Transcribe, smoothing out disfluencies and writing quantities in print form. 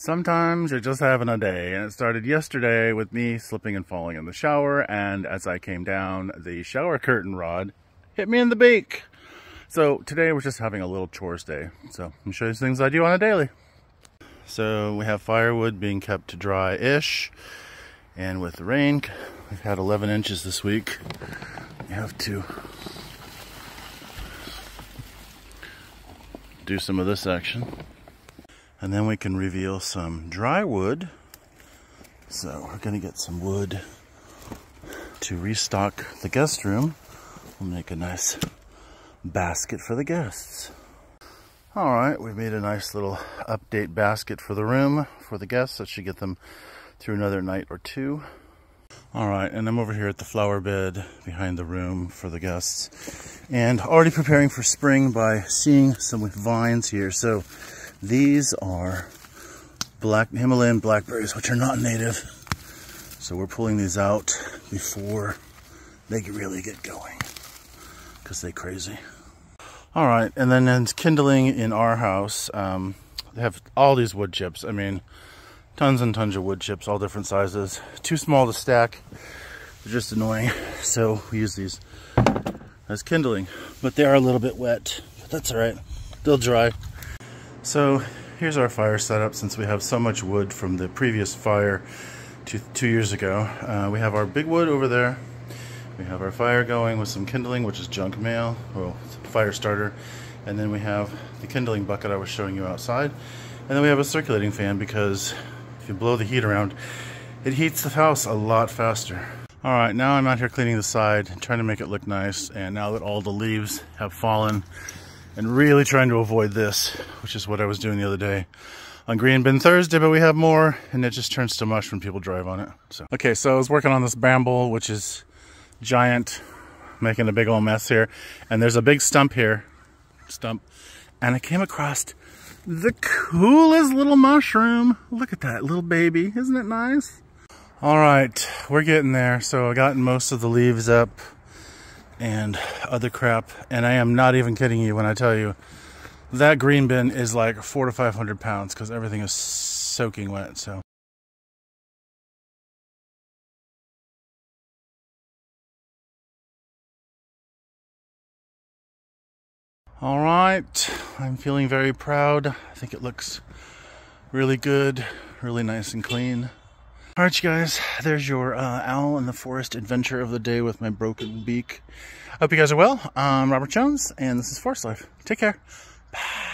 Sometimes you're just having a day, and it started yesterday with me slipping and falling in the shower, and as I came down, the shower curtain rod hit me in the beak. So today we're just having a little chores day. So let me show you some things I do on a daily. So we have firewood being kept to dry-ish, and with the rain, we've had 11 inches this week. We have to do some of this action. And then we can reveal some dry wood. So we're gonna get some wood to restock the guest room. We'll make a nice basket for the guests. All right, we've made a nice little update basket for the room for the guests. That should get them through another night or two. All right, and I'm over here at the flower bed behind the room for the guests, and already preparing for spring by seeing some vines here. So these are black Himalayan blackberries, which are not native. So we're pulling these out before they really get going, because they're crazy. All right, and then in kindling in our house, they have all these wood chips. I mean, tons and tons of wood chips, all different sizes. Too small to stack, they're just annoying. So we use these as kindling, but they are a little bit wet, but that's all right, they'll dry. So here's our fire setup. Since we have so much wood from the previous fire 2 years ago, we have our big wood over there. We have our fire going with some kindling, which is junk mail, well, fire starter. And then we have the kindling bucket I was showing you outside. And then we have a circulating fan, because if you blow the heat around, it heats the house a lot faster. All right, now I'm out here cleaning the side, trying to make it look nice. And now that all the leaves have fallen, and really trying to avoid this, which is what I was doing the other day on Green Bin Thursday, but we have more, and it just turns to mush when people drive on it. So okay, so I was working on this bramble, which is giant, making a big old mess here, and there's a big stump here, and I came across the coolest little mushroom. Look at that little baby, isn't it nice? All right, we're getting there. So I got most of the leaves up and other crap, and I am not even kidding you when I tell you that green bin is like 400 to 500 pounds, because everything is soaking wet. So all right, I'm feeling very proud. I think it looks really good, really nice and clean. All right, you guys, there's your owl in the forest adventure of the day with my broken beak. I hope you guys are well. I'm Robert Jones, and this is Forest Life. Take care. Bye.